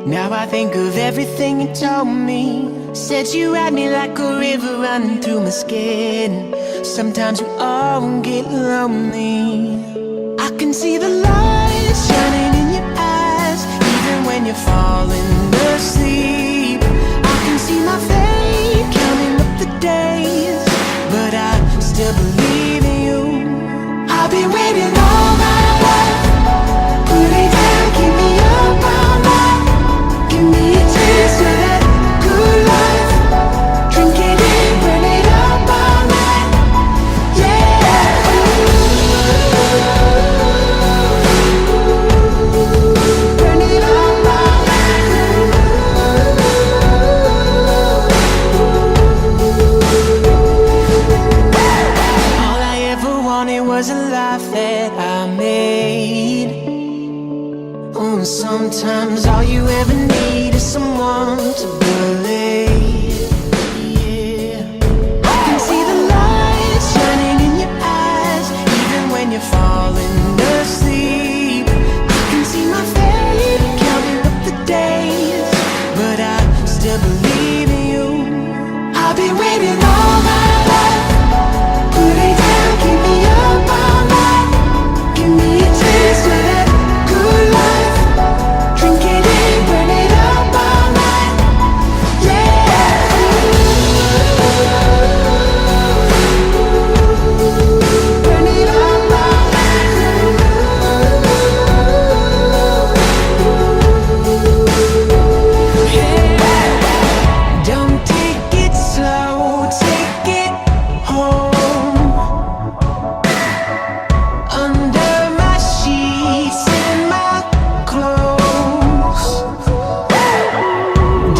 Now I think of everything you told me. Said you had me like a river running through my skin. Sometimes we all get lonely. I can see the light shining in your eyes, even when you're falling asleep. I can see my fate counting up the days, but I still believe in you. I've been waiting all my life. Put it down, keep me up all night. Give me a taste of that good life. Drink it in, burn it up all night. Yeah. Burn it up all night. All I ever wanted was a life that I made. Oh, sometimes all you ever need is someone to believe. Yeah, I can see the light shining in your eyes, even when you're falling asleep. I can see my fate counting up the days, but I still believe in you. I've been waiting all my life. Put it down, keep me up all night. Give me a taste of that good life. Drink it in, burn it up all night. Yeah. Burn it up all night. Yeah. Don't take it slow, take it home. Under my sheets and my clothes.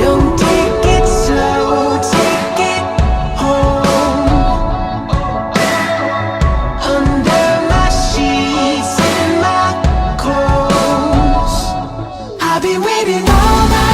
Don't take it slow, take it home. Under my sheets and my clothes. I've been waiting all my